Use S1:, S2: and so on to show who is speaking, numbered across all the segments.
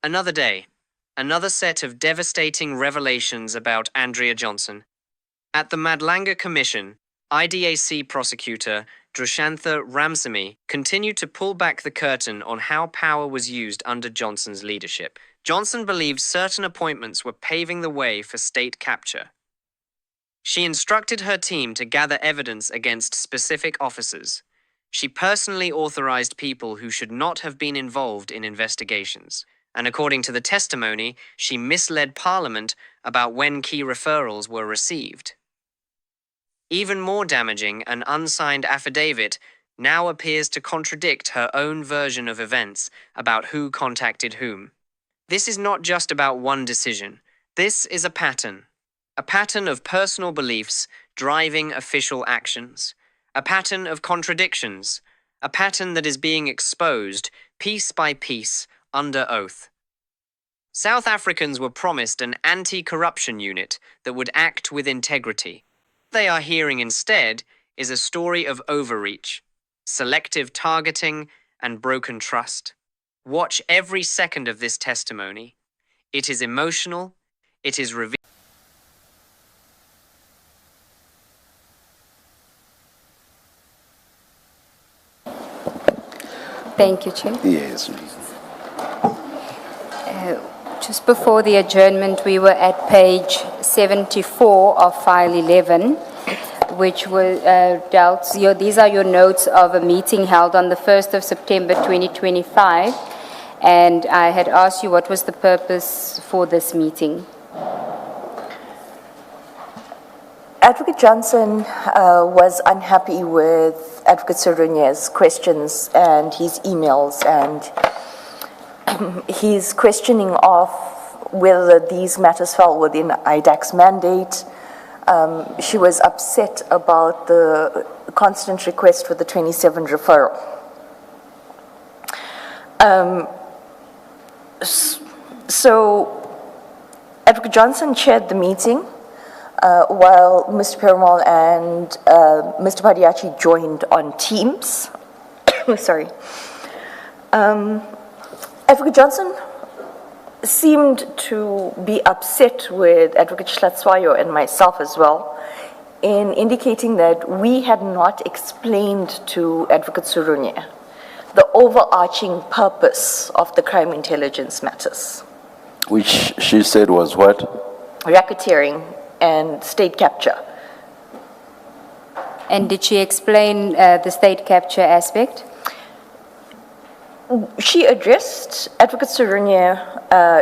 S1: Another day, another set of devastating revelations about Andrea Johnson. At the Madlanga Commission, IDAC prosecutor Drushantha Ramsamy continued to pull back the curtain on how power was used under Johnson's leadership. Johnson believed certain appointments were paving the way for state capture. She instructed her team to gather evidence against specific officers. She personally authorized people who should not have been involved in investigations. And according to the testimony, she misled Parliament about when key referrals were received. Even more damaging, an unsigned affidavit now appears to contradict her own version of events about who contacted whom. This is not just about one decision. This is a pattern of personal beliefs driving official actions, a pattern of contradictions, a pattern that is being exposed piece by piece under oath. South Africans were promised an anti-corruption unit that would act with integrity. What they are hearing instead is a story of overreach, selective targeting, and broken trust. Watch every second of this testimony. It is emotional, it is revealing.
S2: Thank you, Chair.
S3: Yes.
S2: Just before the adjournment, we were at page 74 of file 11, which was these are your notes of a meeting held on the 1st of September 2025, and I had asked you what was the purpose for this meeting.
S4: Advocate Johnson was unhappy with Advocate Serunye's questions and his emails and his questioning of whether these matters fell within IDAC's mandate. She was upset about the constant request for the 27 referral. So Advocate Johnson chaired the meeting while Mr. Perumal and Mr. Padiachi joined on Teams. Sorry. Advocate Johnson seemed to be upset with Advocate Schlatzwayo and myself as well in indicating that we had not explained to Advocate Serunye the overarching purpose of the crime intelligence matters.
S3: Which she said was what?
S4: Racketeering and state capture.
S2: And did she explain the state capture aspect?
S4: She addressed Advocate Serunye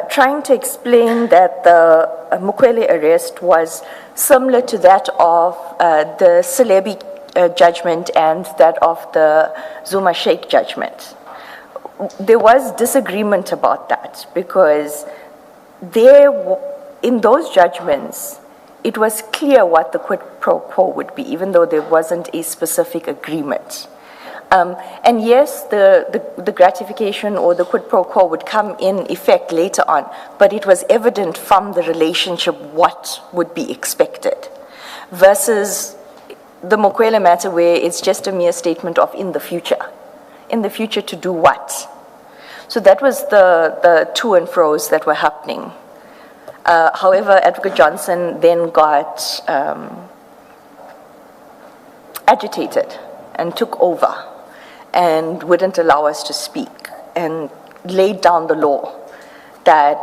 S4: trying to explain that the Mukwele arrest was similar to that of the Celebi judgment and that of the Zuma Sheikh judgment. There was disagreement about that because in those judgments, it was clear what the quid pro quo would be, even though there wasn't a specific agreement. And yes, the gratification or the quid pro quo would come in effect later on, but it was evident from the relationship what would be expected, versus the Mukwele matter where it's just a mere statement of in the future. In the future to do what? So that was the to and fro's that were happening. However, Advocate Johnson then got agitated and took over and wouldn't allow us to speak and laid down the law that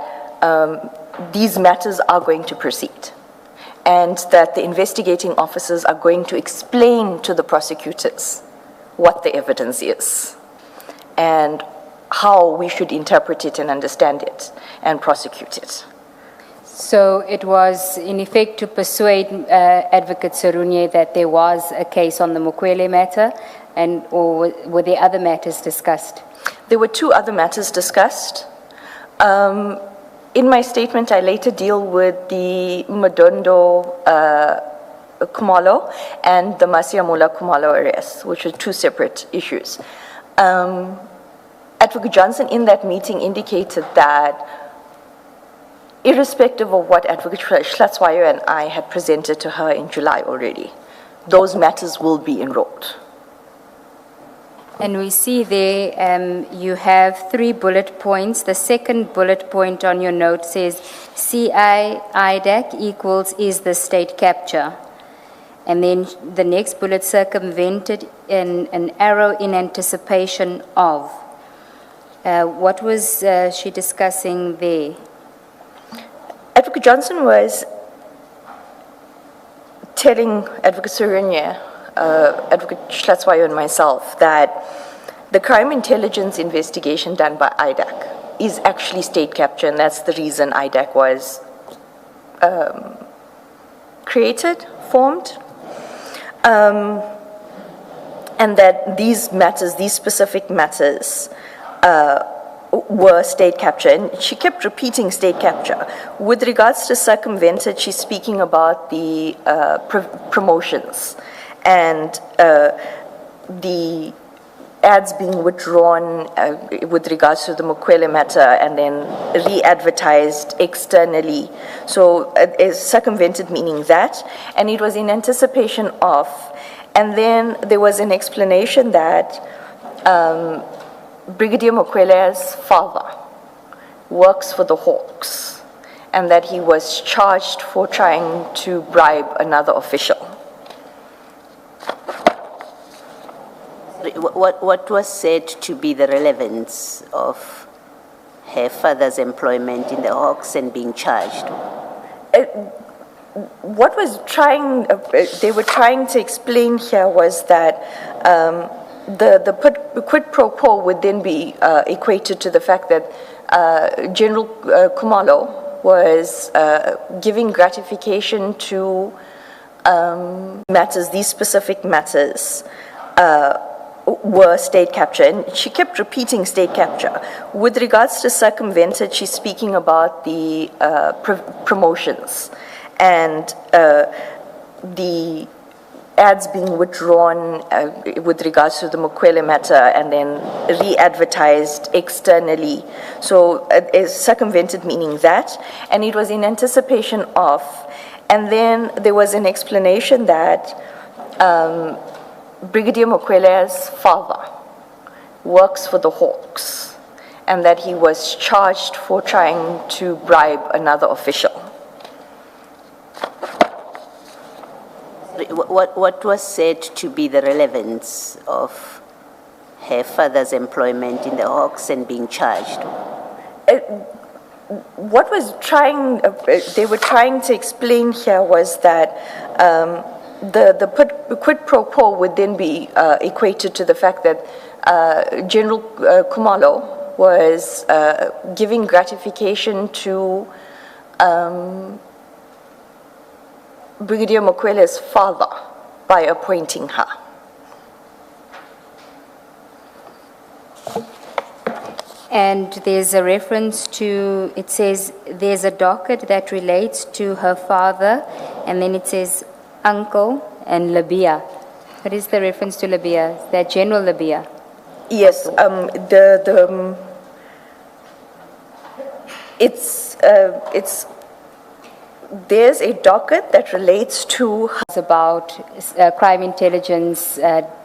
S4: these matters are going to proceed and that the investigating officers are going to explain to the prosecutors what the evidence is and how we should interpret it and understand it and prosecute it.
S2: So it was in effect to persuade Advocate Serunye that there was a case on the Mukwele matter, or were there other matters discussed?
S4: There were two other matters discussed. In my statement, I later deal with the Madondo Kumalo and the Masiamula Kumalo arrest, which are two separate issues. Advocate Johnson in that meeting indicated that irrespective of what Advocate Schlatzwayo and I had presented to her in July already, those matters will be enrolled.
S2: And we see there you have 3 bullet points. The second bullet point on your note says CI IDAC equals is the state capture. And then the next bullet, circumvented in an arrow in anticipation of. What was she discussing there?
S4: Advocate Johnson was telling Advocate Surunya, Advocate Schlatzwayo and myself that the crime intelligence investigation done by IDAC is actually state capture, and that's the reason IDAC was created, formed, and that these matters, these specific matters, were state capture. And she kept repeating state capture. With regards to circumvented, she's speaking about the promotions and the ads being withdrawn with regards to the Mukwele matter and then re-advertised externally. So circumvented meaning that, and it was in anticipation of. And then there was an explanation that Brigadier Mukwele's father works for the Hawks and that he was charged for trying to bribe another official.
S5: What was said to be the relevance of her father's employment in the Hawks and being charged?
S4: What was they were trying to explain here was that the quid pro quo would then be equated to the fact that General Khumalo was giving gratification to matters, these specific matters, were state capture. And she kept repeating state capture. With regards to circumvented, she's speaking about the promotions and the ads being withdrawn with regards to the Mukwele matter and then re-advertised externally. So circumvented meaning that, and it was in anticipation of. And then there was an explanation that Brigadier Mukwele's father works for the Hawks and that he was charged for trying to bribe another official.
S5: What was said to be the relevance of her father's employment in the Hawks and being charged?
S4: What was they were trying to explain here was that the quid pro quo would then be equated to the fact that General Khumalo was giving gratification to Brigadier Mukwele's father by appointing her.
S2: And there's a reference to, it says, there's a docket that relates to her father, and then it says uncle and Labia. What is the reference to Labia? Is that General Labia?
S4: Yes, there's a docket that relates to
S2: It's about crime intelligence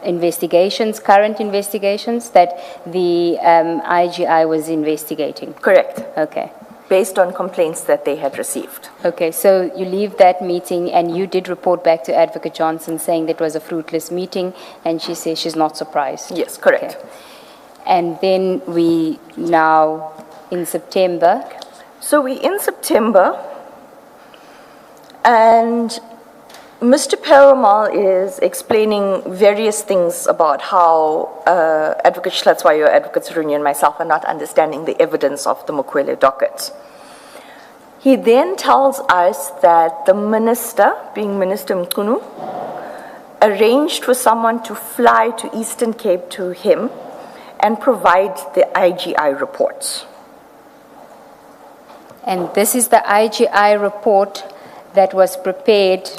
S2: investigations, current investigations that the IGI was investigating.
S4: correct,
S2: Okay.
S4: based on complaints that they had received.
S2: Okay, so you leave that meeting and you did report back to Advocate Johnson saying that it was a fruitless meeting, and she says she's not surprised.
S4: Yes, correct.
S2: Okay. And then we now in September.
S4: So we're in September, and Mr. Perumal is explaining various things about how Advocate Schlatzwayo, Advocate Surunya, and myself are not understanding the evidence of the Mukwele docket. He then tells us that the minister, being Minister Mkunu, arranged for someone to fly to Eastern Cape to him and provide the IGI reports.
S2: And this is the IGI report that was prepared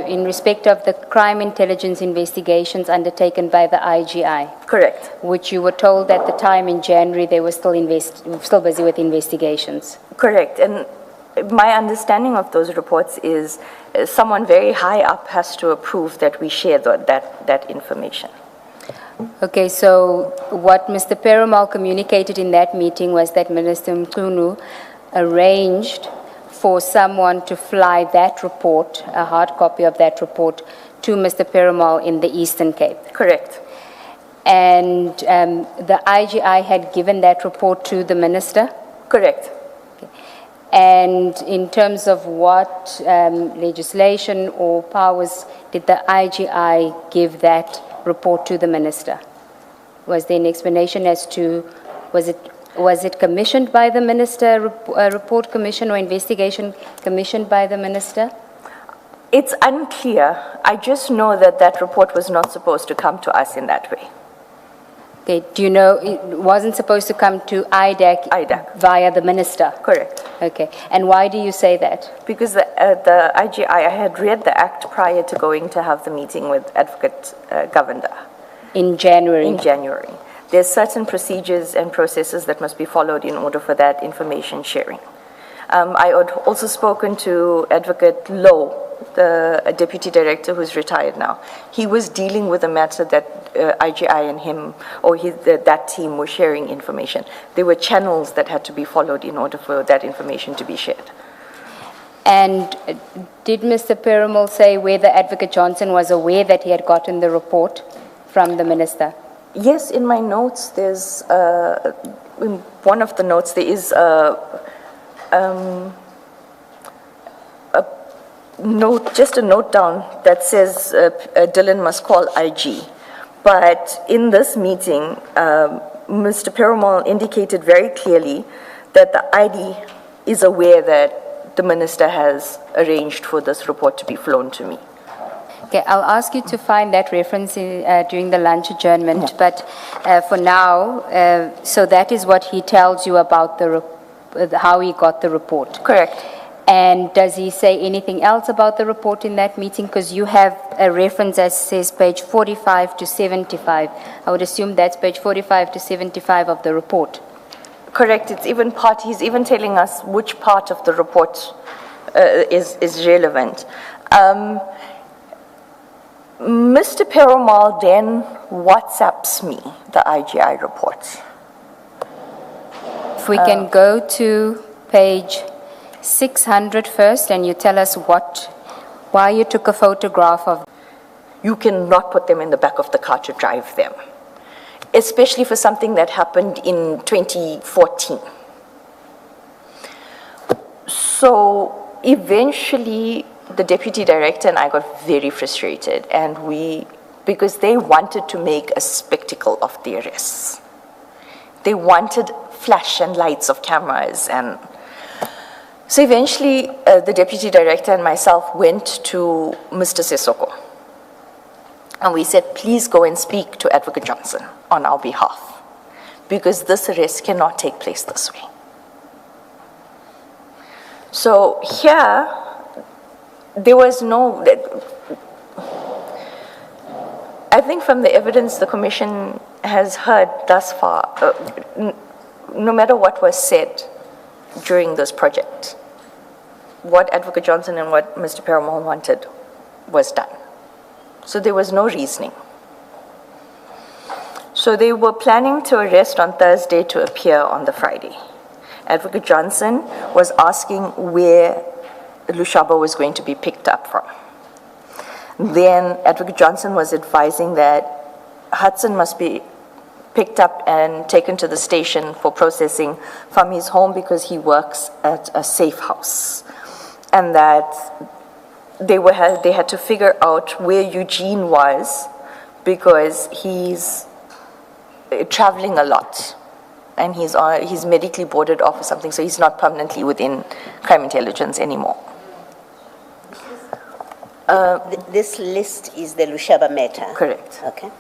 S2: in respect of the crime intelligence investigations undertaken by the IGI.
S4: Correct.
S2: Which you were told at the time in January they were still busy with investigations.
S4: Correct. And my understanding of those reports is someone very high up has to approve that we share that information.
S2: Okay, so what Mr. Perumal communicated in that meeting was that Minister Mkhunu arranged for someone to fly that report, a hard copy of that report, to Mr. Perumal in the Eastern Cape.
S4: Correct.
S2: And the IGI had given that report to the minister.
S4: Correct.
S2: And in terms of what legislation or powers did the IGI give that report to the minister? Was there an explanation as to, was it commissioned by the minister, a report commission or investigation commissioned by the minister?
S4: It's unclear. I just know that that report was not supposed to come to us in that way.
S2: Okay, do you know it wasn't supposed to come to IDAC, via the minister?
S4: Correct.
S2: Okay, and why do you say that?
S4: Because the IGI, I had read the act prior to going to have the meeting with Advocate Nkabinde.
S2: In January?
S4: In January. There's certain procedures and processes that must be followed in order for that information sharing. I had also spoken to Advocate Lowe, the deputy director who's retired now. He was dealing with a matter that IGI and him, or that team, were sharing information. There were channels that had to be followed in order for that information to be shared.
S2: And did Mr. Perumal say whether Advocate Johnson was aware that he had gotten the report from the minister?
S4: Yes, in my notes, there's, in one of the notes, there is note, just a note down that says Dylan must call IG. But in this meeting, Mr. Perumal indicated very clearly that the ID is aware that the minister has arranged for this report to be flown to me.
S2: Okay, I'll ask you to find that reference during the lunch adjournment, but for now, so that is what he tells you about how he got the report.
S4: Correct.
S2: And does he say anything else about the report in that meeting? Because you have a reference that says page 45 to 75. I would assume that's page 45 to 75 of the report.
S4: Correct. It's even part, he's even telling us which part of the report is relevant. Mr. Perumal then WhatsApps me the IGI report.
S2: If we can go to page 600 first, and you tell us why you took a photograph of.
S4: You cannot put them in the back of the car to drive them, especially for something that happened in 2014. So eventually, the deputy director and I got very frustrated, and because they wanted to make a spectacle of the arrests. They wanted flash and lights of cameras, and so eventually the deputy director and myself went to Mr. Sisoko, and we said, please go and speak to Advocate Johnson on our behalf, because this arrest cannot take place this way. So here, there was no, I think from the evidence the commission has heard thus far, no matter what was said during this project, what Advocate Johnson and what Mr. Perumal wanted was done. So there was no reasoning. So they were planning to arrest on Thursday to appear on the Friday. Advocate Johnson was asking where Lushaba was going to be picked up from. Then Advocate Johnson was advising that Hudson must be picked up and taken to the station for processing from his home because he works at a safe house, and that they had to figure out where Eugene was because he's traveling a lot and he's medically boarded off or something, so he's not permanently within crime intelligence anymore.
S5: This list is the Lushaba matter?
S4: Correct.
S5: Okay.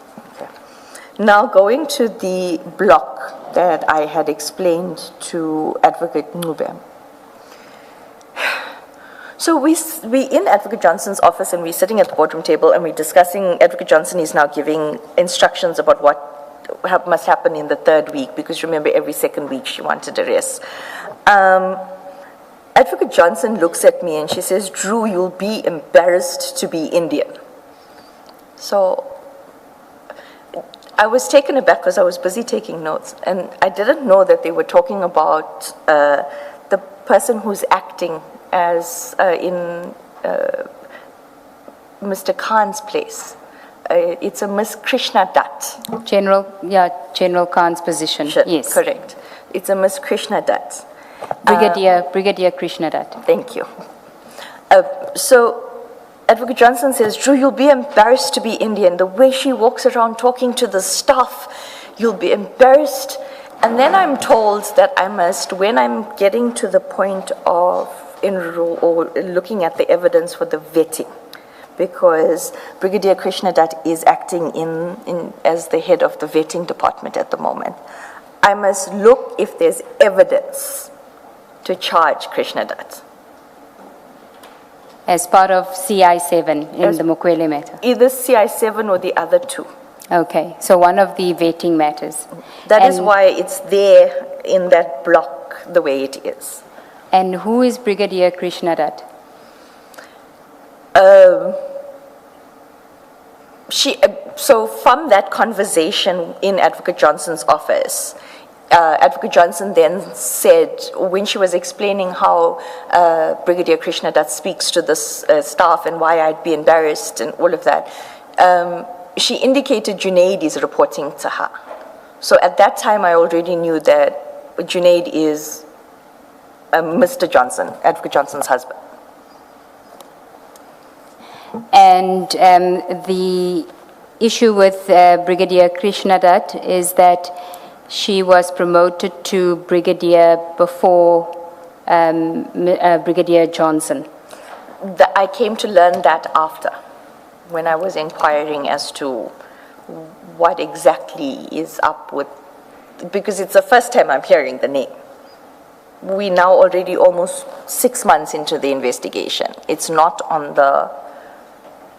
S4: Now going to the block that I had explained to Advocate Ncube. So we in Advocate Johnson's office, and we're sitting at the boardroom table and we're discussing. Advocate Johnson is now giving instructions about what must happen in the third week, because remember, every second week she wanted arrests. Advocate Johnson looks at me and she says, Drew, you'll be embarrassed to be Indian. So I was taken aback because I was busy taking notes, and I didn't know that they were talking about the person who's acting as in Mr. Khan's place. It's a Miss Krishna Dutt.
S2: General Khan's position, yes.
S4: Correct. It's a Miss Krishna Dutt.
S2: Brigadier Krishna Dutt.
S4: Thank you. So Advocate Johnson says, Drew, you'll be embarrassed to be Indian. The way she walks around talking to the staff, you'll be embarrassed. And then I'm told that I must, when I'm getting to the point of enroll or looking at the evidence for the vetting, because Brigadier Krishna Dutt is acting as the head of the vetting department at the moment, I must look if there's evidence to charge Krishna Dutt.
S2: As part of CI7 in the Mukwele matter?
S4: Either CI7 or the other two.
S2: Okay, so one of the vetting matters.
S4: That is why it's there in that block the way it is.
S2: And who is Brigadier Krishna Dutt?
S4: So from that conversation in Advocate Johnson's office, Advocate Johnson then said, when she was explaining how Brigadier Krishna Dutt speaks to this staff and why I'd be embarrassed and all of that, she indicated Junaid is reporting to her. So at that time, I already knew that Junaid is Mr. Johnson, Advocate Johnson's husband.
S2: And the issue with Brigadier Krishna Dutt is that she was promoted to brigadier before Brigadier Johnson.
S4: I came to learn that after, when I was inquiring as to what exactly is up with, because it's the first time I'm hearing the name. We now already almost 6 months into the investigation. It's not on the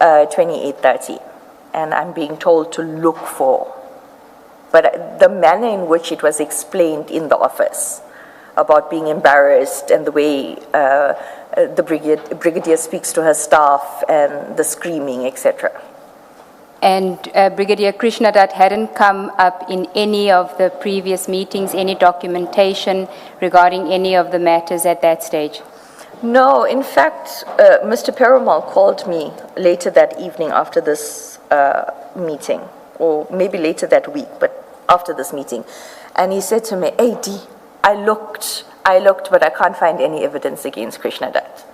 S4: 2830, and I'm being told to look for. But the manner in which it was explained in the office about being embarrassed and the way the brigadier speaks to her staff and the screaming, etc.
S2: And Brigadier Krishna Dutt hadn't come up in any of the previous meetings, any documentation regarding any of the matters at that stage?
S4: No, in fact, Mr. Perumal called me later that evening after this meeting, or maybe later that week, but after this meeting. And he said to me, hey, Dee, I looked, but I can't find any evidence against Krishna Dutt.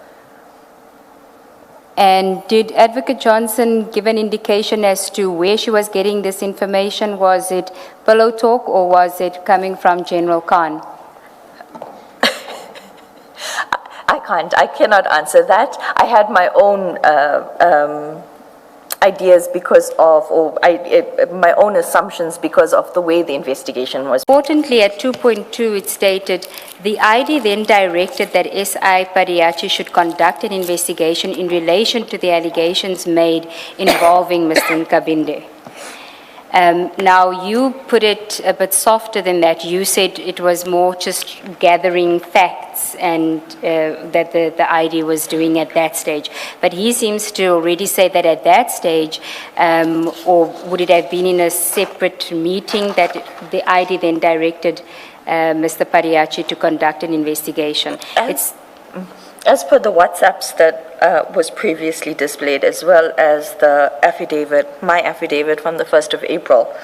S2: And did Advocate Johnson give an indication as to where she was getting this information? Was it pillow talk or was it coming from General Khan?
S4: I cannot answer that. I had my own ideas because of, my own assumptions because of the way the investigation was.
S2: Importantly, at 2.2, it stated, the ID then directed that SI Pariachi should conduct an investigation in relation to the allegations made involving Mr. Nkabinde. Now, you put it a bit softer than that. You said it was more just gathering facts and that the ID was doing at that stage. But he seems to already say that at that stage, or would it have been in a separate meeting that the ID then directed Mr. Pariachi to conduct an investigation?
S4: As per the WhatsApps that was previously displayed, as well as the affidavit, my affidavit from the 1st of April,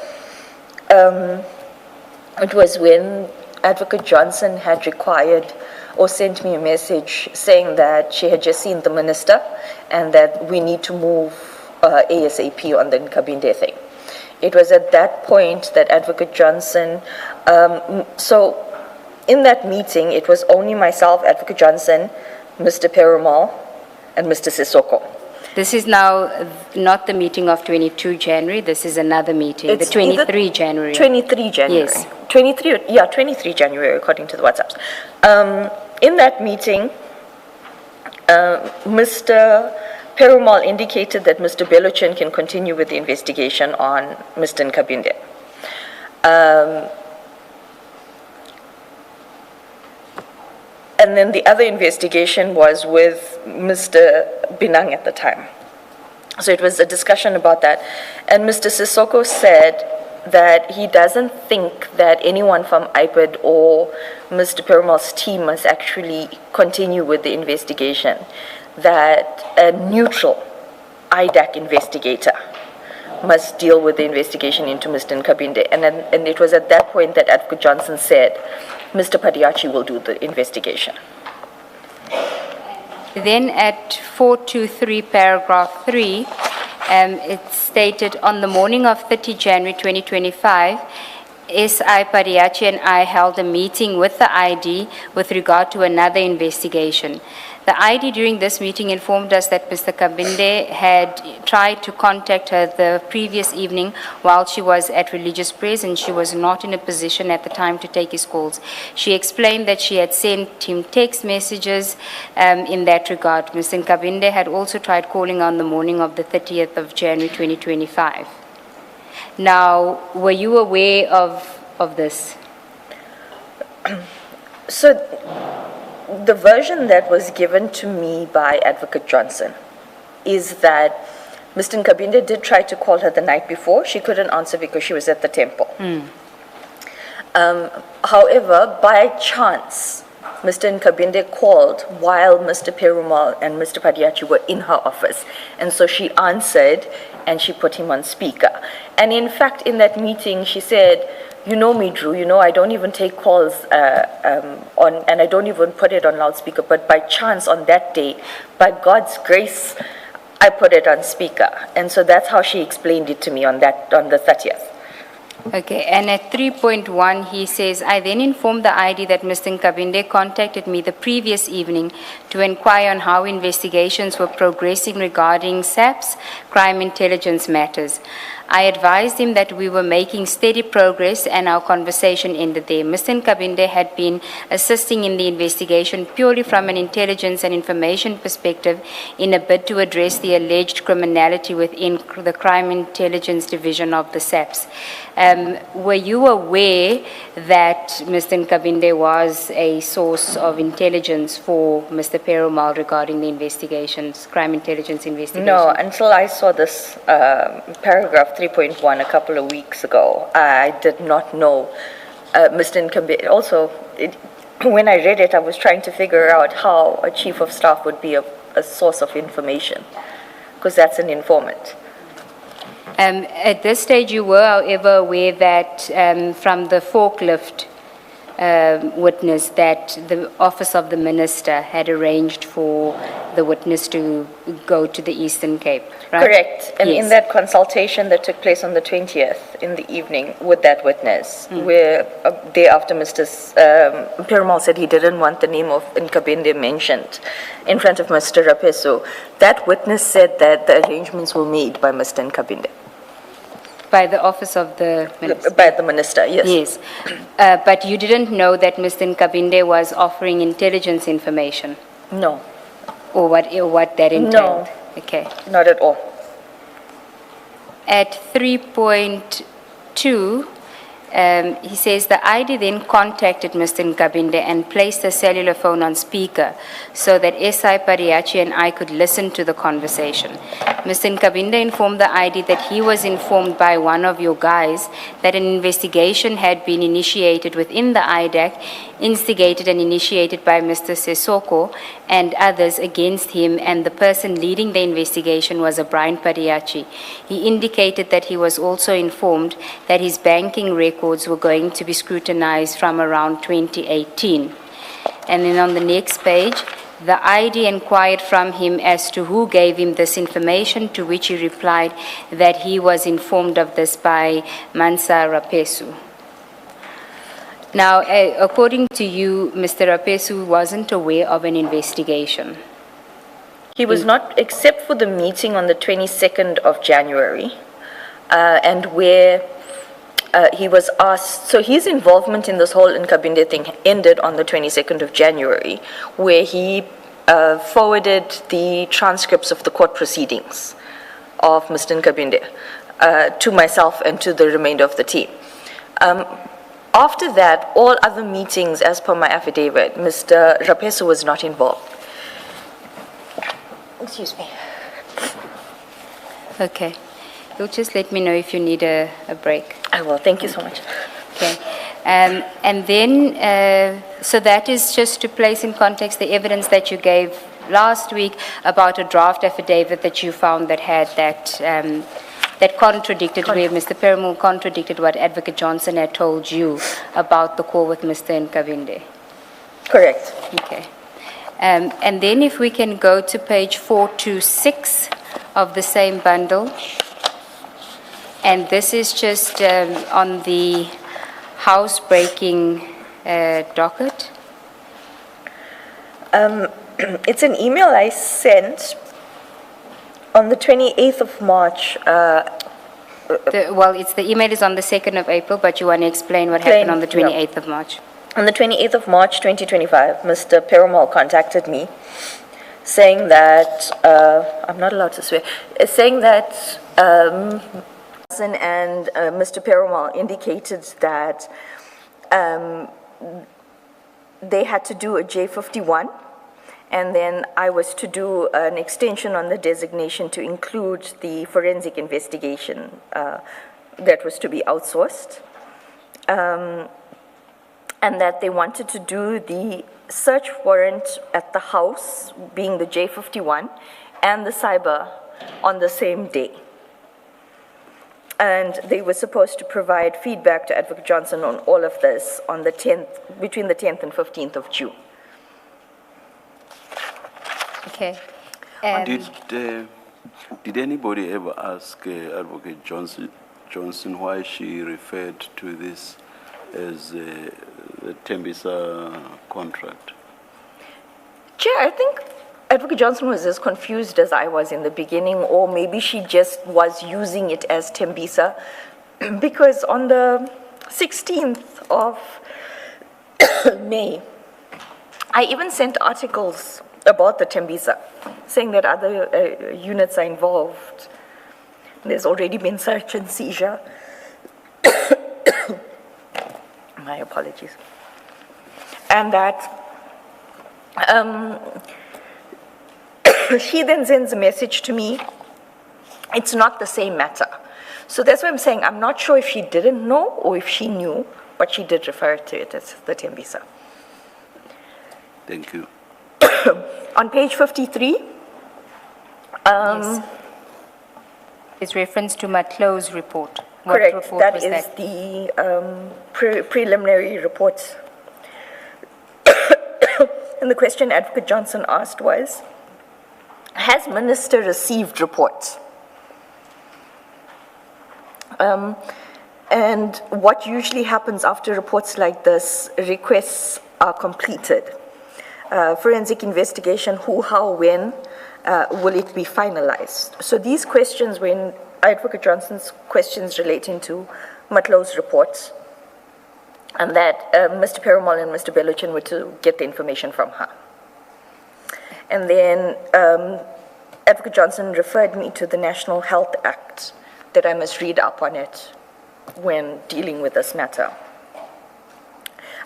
S4: it was when Advocate Johnson had required or sent me a message saying that she had just seen the minister and that we need to move ASAP on the Nkabinde thing. It was at that point that Advocate Johnson, so in that meeting, it was only myself, Advocate Johnson, Mr. Perumal, and Mr. Sissoko.
S2: This is now not the meeting of 22 January. This is another meeting,
S4: It's
S2: the 23 January.
S4: 23 January.
S2: Yes.
S4: 23 January, according to the WhatsApps. In that meeting, Mr. Perumal indicated that Mr. Belochin can continue with the investigation on Mr. Nkabinde. And then the other investigation was with Mr. Binang at the time. So it was a discussion about that. And Mr. Sissoko said that he doesn't think that anyone from IPID or Mr. Perumal's team must actually continue with the investigation, that a neutral IDAC investigator must deal with the investigation into Mr. Nkabinde. And it was at that point that Advocate Johnson said, Mr. Padiachi will do the investigation.
S2: Then at 423 paragraph 3, it's stated, on the morning of 30 January 2025, S.I. Padiachi and I held a meeting with the ID with regard to another investigation. The ID during this meeting informed us that Mr. Nkabinde had tried to contact her the previous evening while she was at religious prayers, and she was not in a position at the time to take his calls. She explained that she had sent him text messages in that regard. Mr. Nkabinde had also tried calling on the morning of the 30th of January 2025. Now, were you aware of this?
S4: So, the version that was given to me by Advocate Johnson is that Mr. Nkabinde did try to call her the night before. She couldn't answer because she was at the temple. However, by chance, Mr. Nkabinde called while Mr. Perumal and Mr. Padiachi were in her office. And so she answered and she put him on speaker. And in fact, in that meeting, she said, you know me, Drew, you know, I don't even take calls and I don't even put it on loudspeaker, but by chance on that day, by God's grace, I put it on speaker. And so that's how she explained it to me on the 30th.
S2: Okay, and at 3.1, he says, I then informed the ID that Mr. Nkabinde contacted me the previous evening to inquire on how investigations were progressing regarding SAP's crime intelligence matters. I advised him that we were making steady progress and our conversation ended there. Mr. Nkabinde had been assisting in the investigation purely from an intelligence and information perspective in a bid to address the alleged criminality within the Crime Intelligence Division of the SAPS. Were you aware that Mr. Nkabinde was a source of intelligence for Mr. Perumal regarding the investigations, crime intelligence investigations?
S4: No, until I saw this paragraph 3.1 a couple of weeks ago. I did not know Mr. Nkabinde. Also, when I read it, I was trying to figure out how a chief of staff would be a source of information, because that's an informant.
S2: At this stage, you were, however, aware that from the forklift witness that the Office of the Minister had arranged for the witness to go to the Eastern Cape, right?
S4: Correct. And
S2: yes.
S4: in that consultation that took place on the 20th in the evening with that witness, where day after Mr. Perumal said he didn't want the name of Nkabinde mentioned in front of Mr. Rapeso, that witness said that the arrangements were made by Mr. Nkabinde.
S2: By the Office of the Minister?
S4: By the Minister, yes.
S2: Yes. But you didn't know that Mr. Nkabinde was offering intelligence information?
S4: No.
S2: Or what that entailed?
S4: No.
S2: Okay.
S4: Not at all.
S2: At 3.2, he says the ID then contacted Mr. Nkabinde and placed the cellular phone on speaker so that S.I. Padiachi and I could listen to the conversation. Mr. Nkabinde informed the ID that he was informed by one of your guys that an investigation had been initiated within the IDAC, instigated and initiated by Mr. Sesoko and others against him, and the person leading the investigation was a Brian Padiachi. He indicated that he was also informed that his banking records were going to be scrutinized from around 2018. And then on the next page, the ID inquired from him as to who gave him this information, to which he replied that he was informed of this by Mansa Rapesu. Now, according to you, Mr. Rapesu wasn't aware of an investigation.
S4: He was not, except for the meeting on the 22nd of January, and where he was asked, so his involvement in this whole Nkabinde thing ended on the 22nd of January, where he forwarded the transcripts of the court proceedings of Mr. Nkabinde to myself and to the remainder of the team. After that, all other meetings, as per my affidavit, Mr. Rapesu was not involved. Excuse me.
S2: Okay. You'll just let me know if you need a break.
S4: I will. Thank you so much.
S2: Okay. And then, so that is just to place in context the evidence that you gave last week about a draft affidavit that you found that had that contradicted, where Mr. Perumal contradicted what Advocate Johnson had told you about the call with Mr. Nkabinde.
S4: Correct.
S2: Okay. And then if we can go to page 426 of the same bundle. And this is just on the housebreaking docket.
S4: It's an email I sent on the 28th of March.
S2: Well, the email is on the 2nd of April, but you want to explain what happened on the 28th of March.
S4: On the 28th of March 2025, Mr. Perumal contacted me saying that, I'm not allowed to swear, saying that Johnson and Mr. Perumal indicated that they had to do a J51, and then I was to do an extension on the designation to include the forensic investigation that was to be outsourced. And that they wanted to do the search warrant at the house, being the J51, and the cyber on the same day. And they were supposed to provide feedback to Advocate Johnson on all of this on the 10th, between the 10th and 15th of June.
S2: Okay.
S3: Did anybody ever ask Advocate Johnson why she referred to this as the Tembisa contract?
S4: Chair, I think Advocate Johnson was as confused as I was in the beginning, or maybe she just was using it as Tembisa, because on the 16th of May, I even sent articles about the Tembisa, saying that other units are involved. There's already been search and seizure. My apologies. And that she then sends a message to me. It's not the same matter. So that's why I'm saying I'm not sure if she didn't know or if she knew, but she did refer to it as the Tembisa.
S3: Thank you.
S4: On page 53,
S2: Yes. It's reference to Matlo's report. What
S4: correct,
S2: report
S4: that
S2: was
S4: is the preliminary report. And the question Advocate Johnson asked was, has Minister received reports? And what usually happens after reports like this, requests are completed. Forensic investigation, who, how, when, will it be finalized? So these questions were in Advocate Johnson's questions relating to Matlo's reports, and that Mr. Perumal and Mr. Beluchin were to get the information from her. And then Advocate Johnson referred me to the National Health Act, that I must read up on it when dealing with this matter.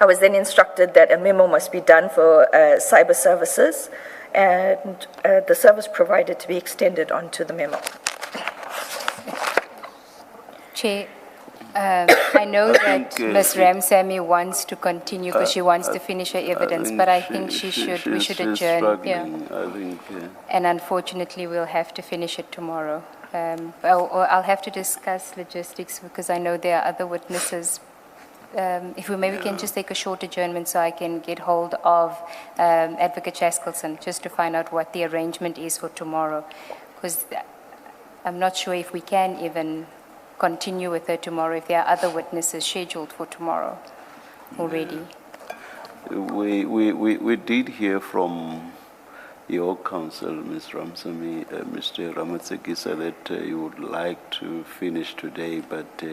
S4: I was then instructed that a memo must be done for cyber services, and the service provided to be extended onto the memo.
S2: Chair, I know that Ms. Ramsamy wants to continue because she wants to finish her evidence, but I think we should adjourn. Yeah.
S3: I think,
S2: And unfortunately, we'll have to finish it tomorrow. Or I'll have to discuss logistics because I know there are other witnesses. If we maybe can just take a short adjournment so I can get hold of Advocate Chaskelson just to find out what the arrangement is for tomorrow, because I'm not sure if we can even continue with her tomorrow if there are other witnesses scheduled for tomorrow already.
S3: we did hear from your counsel, Ms. Ramsamy, Mr. Ramatsekisa, that you would like to finish today, but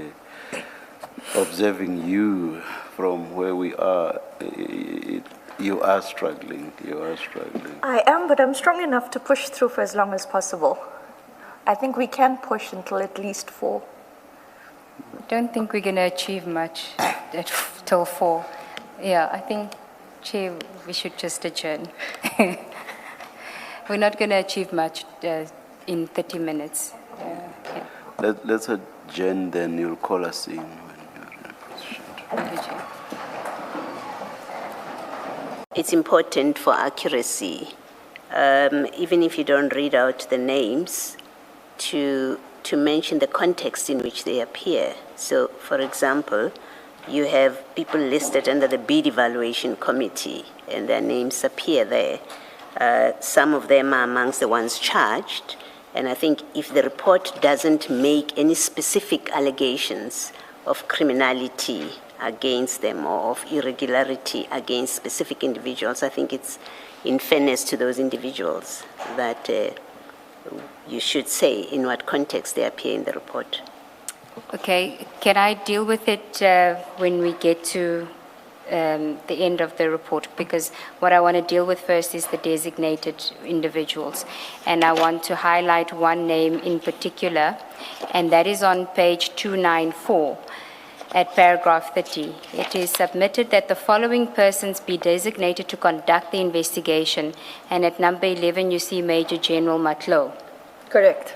S3: observing you from where we are, you are struggling.
S4: I am, but I'm strong enough to push through for as long as possible. I think we can push until at least 4.
S2: I don't think we're going to achieve much till 4. Yeah, I think, Chair, we should just adjourn. We're not going to achieve much in 30 minutes. Yeah.
S3: Let's adjourn, then you'll call us in when you're in a position to.
S5: It's important for accuracy, even if you don't read out the names, to mention the context in which they appear. So, for example, you have people listed under the bid evaluation committee, and their names appear there. Some of them are amongst the ones charged, and I think if the report doesn't make any specific allegations of criminality against them or of irregularity against specific individuals, I think it's in fairness to those individuals that you should say in what context they appear in the report.
S2: Okay, can I deal with it when we get to the end of the report? Because what I want to deal with first is the designated individuals. And I want to highlight one name in particular, and that is on page 294 at paragraph 30. It is submitted that the following persons be designated to conduct the investigation. And at number 11, you see Major General Matlow.
S4: Correct.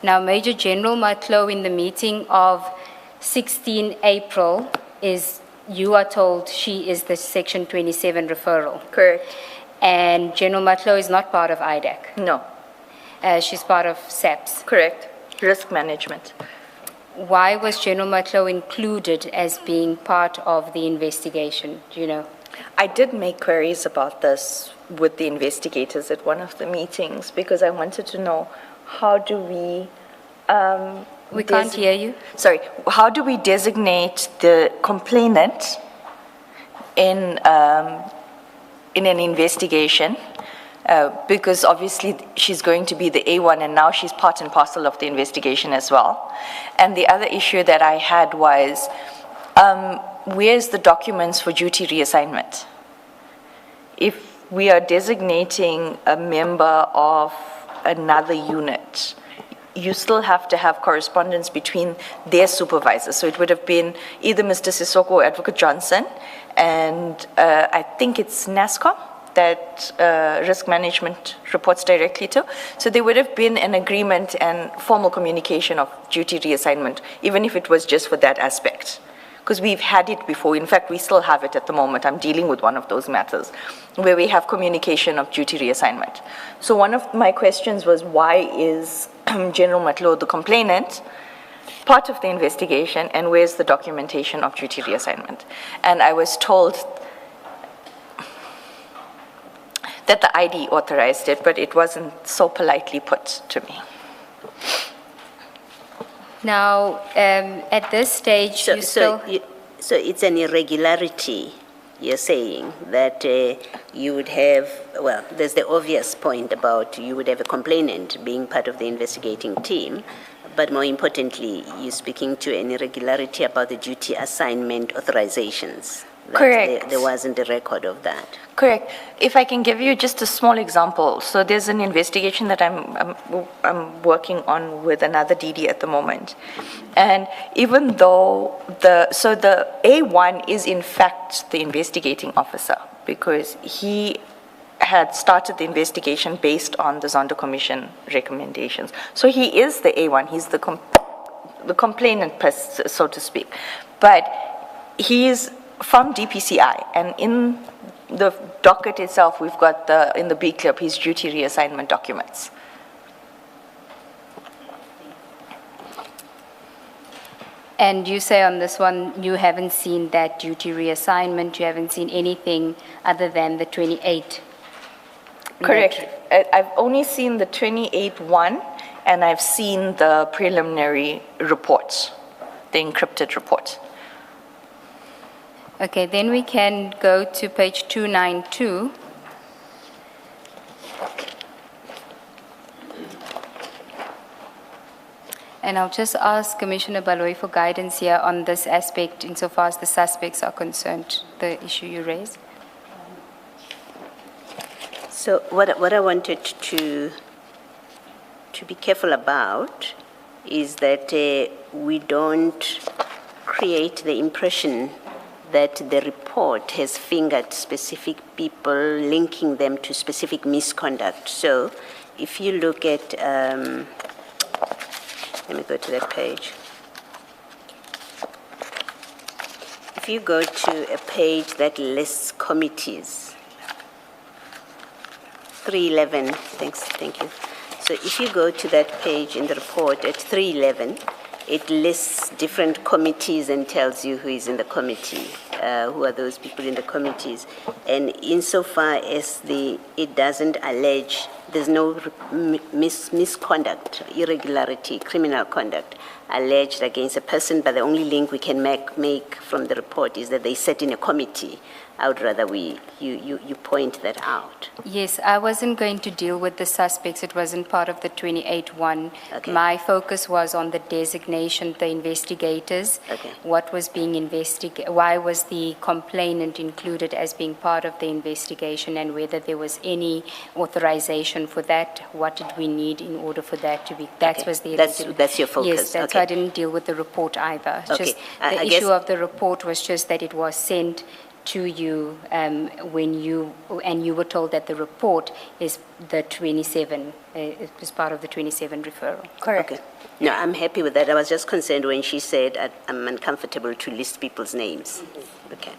S2: Now, Major General Matlow in the meeting of 16 April you are told she is the Section 27 referral.
S4: Correct.
S2: And General Matlow is not part of IDAC.
S4: No.
S2: She's part of SAPS.
S4: Correct. Risk management.
S2: Why was General Matlow included as being part of the investigation? Do you know?
S4: I did make queries about this with the investigators at one of the meetings because I wanted to know how do we...
S2: We can't hear you.
S4: Sorry, how do we designate the complainant in an investigation? Because obviously she's going to be the A1 and now she's part and parcel of the investigation as well. And the other issue that I had was, where's the documents for duty reassignment? If we are designating a member of another unit, you still have to have correspondence between their supervisors. So it would have been either Mr. Sissoko or Advocate Johnson, and I think it's NASCOM that risk management reports directly to. So there would have been an agreement and formal communication of duty reassignment, even if it was just for that aspect. Because we've had it before. In fact, we still have it at the moment. I'm dealing with one of those matters where we have communication of duty reassignment. So one of my questions was, why is General Matlow the complainant part of the investigation, and where's the documentation of duty reassignment? And I was told that the ID authorized it, but it wasn't so politely put to me.
S2: Now, at this stage,
S5: So it's an irregularity, you're saying, that you would have, well, there's the obvious point about you would have a complainant being part of the investigating team, but more importantly, you're speaking to an irregularity about the duty assignment authorizations.
S4: Correct.
S5: There wasn't a record of that.
S4: Correct. If I can give you just a small example. So there's an investigation that I'm working on with another DD at the moment. And even though the A1 is in fact the investigating officer, because he had started the investigation based on the Zondo Commission recommendations. So he is the A1, he's the complainant, so to speak. But he is from DPCI, and in the docket itself, we've got in the B clip, his duty reassignment documents.
S2: and you say on this one, you haven't seen that duty reassignment, you haven't seen anything other than the 28.
S4: Correct. I've only seen the 28-1, and I've seen the preliminary report, the encrypted report.
S2: Okay, then we can go to page 292. And I'll just ask Commissioner Baloyi for guidance here on this aspect insofar as the suspects are concerned, the issue you raised.
S5: So what I wanted to be careful about is that we don't create the impression that the report has fingered specific people, linking them to specific misconduct. So if you look at, let me go to that page. if you go to a page that lists committees, 311, thank you. So if you go to that page in the report at 311, it lists different committees and tells you who is in the committee, who are those people in the committees. And insofar as it doesn't allege, there's no misconduct, irregularity, criminal conduct alleged against a person, but the only link we can make from the report is that they sat in a committee. I would rather you point that out.
S2: Yes, I wasn't going to deal with the suspects. It wasn't part of the 28-1.
S5: Okay.
S2: My focus was on the designation, the investigators.
S5: Okay.
S2: What was being investigated? Why was the complainant included as being part of the investigation, and whether there was any authorization for that? What did we need in order for that to be? That
S5: Okay.
S2: was the
S5: That's your focus.
S2: Yes, that's
S5: Okay.
S2: why I didn't deal with the report either.
S5: Okay.
S2: Just
S5: I
S2: the
S5: guess-
S2: issue of the report was just that it was sent to you when you were told that the report is the 27, it was part of the 27 referral.
S4: Correct.
S5: Okay. No, I'm happy with that. I was just concerned when she said I'm uncomfortable to list people's names. Okay.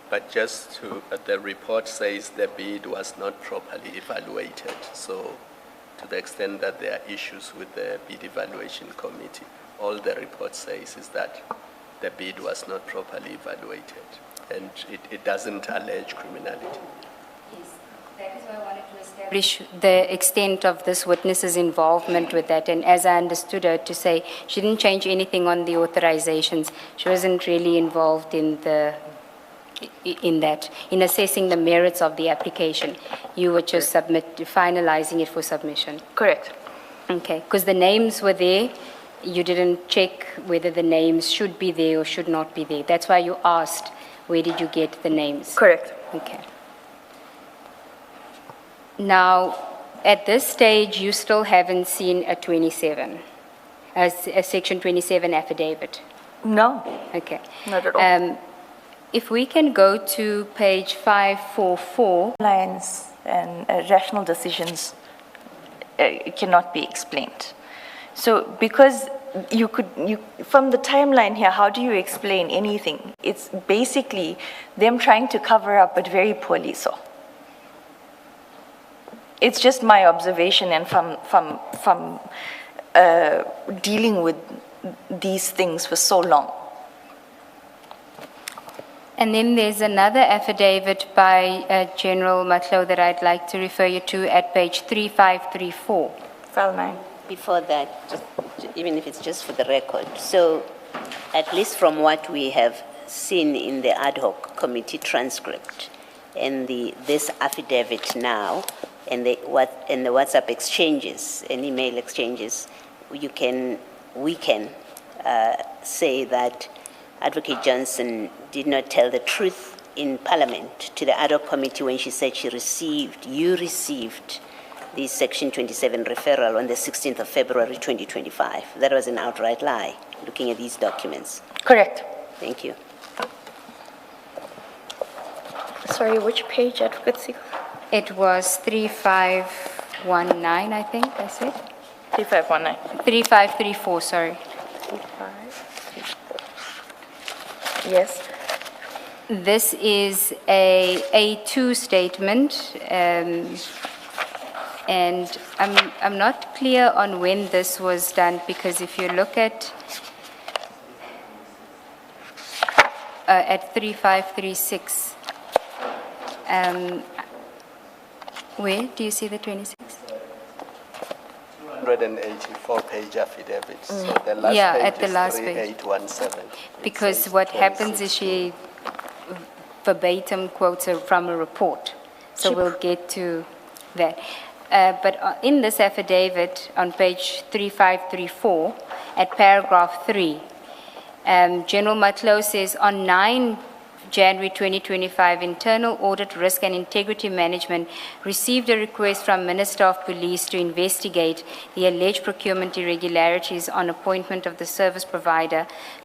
S6: But just the report says the bid was not properly evaluated. So to the extent that there are issues with the bid evaluation committee, all the report says is that the bid was not properly evaluated. And it doesn't allege criminality.
S2: Yes, that is why I wanted to establish the extent of this witness's involvement with that. And as I understood her to say, she didn't change anything on the authorizations. She wasn't really involved in in assessing the merits of the application. You were just finalizing it for submission.
S4: Correct.
S2: Okay, because the names were there. You didn't check whether the names should be there or should not be there. That's why you asked, where did you get the names?
S4: Correct.
S2: Okay. Now, at this stage, you still haven't seen a 27, a Section 27 affidavit.
S4: No,
S2: Okay.
S4: not at all.
S2: If we can go to page 544.
S4: Lines and rational decisions cannot be explained. So because from the timeline here, how do you explain anything? It's basically them trying to cover up, but very poorly so. It's just my observation, and from dealing with these things for so long.
S2: And then there's another affidavit by General Matlo that I'd like to refer you to at page 3534.
S4: File 9.
S5: Before that, even if it's just for the record, so at least from what we have seen in the ad hoc committee transcript and this affidavit now and the WhatsApp exchanges and email exchanges, we can say that Advocate Johnson did not tell the truth in Parliament to the ad hoc committee when she said you received the Section 27 referral on the 16th of February 2025. That was an outright lie, looking at these documents.
S4: Correct.
S5: Thank you.
S4: Sorry, which page, Advocate Siegel?
S2: It was 3519, I think, I said.
S4: 3519.
S2: 3534, sorry.
S4: 3534. Yes.
S2: This is a A2 statement, and I'm not clear on when this was done, because if you look at 3536, where do you see the 26?
S6: 184-page affidavit. So the last
S2: Yeah,
S6: page
S2: at the
S6: is
S2: last page.
S6: 3817.
S2: Because
S6: It says
S2: what happens
S6: 26.
S2: is she verbatim quotes from a report. So we'll get to that. But in this affidavit on page 3534, at paragraph 3, General Matlo says, on 9 January 2025, Internal Audit, Risk and Integrity Management received a request from Minister of Police to investigate the alleged procurement irregularities on appointment of the service provider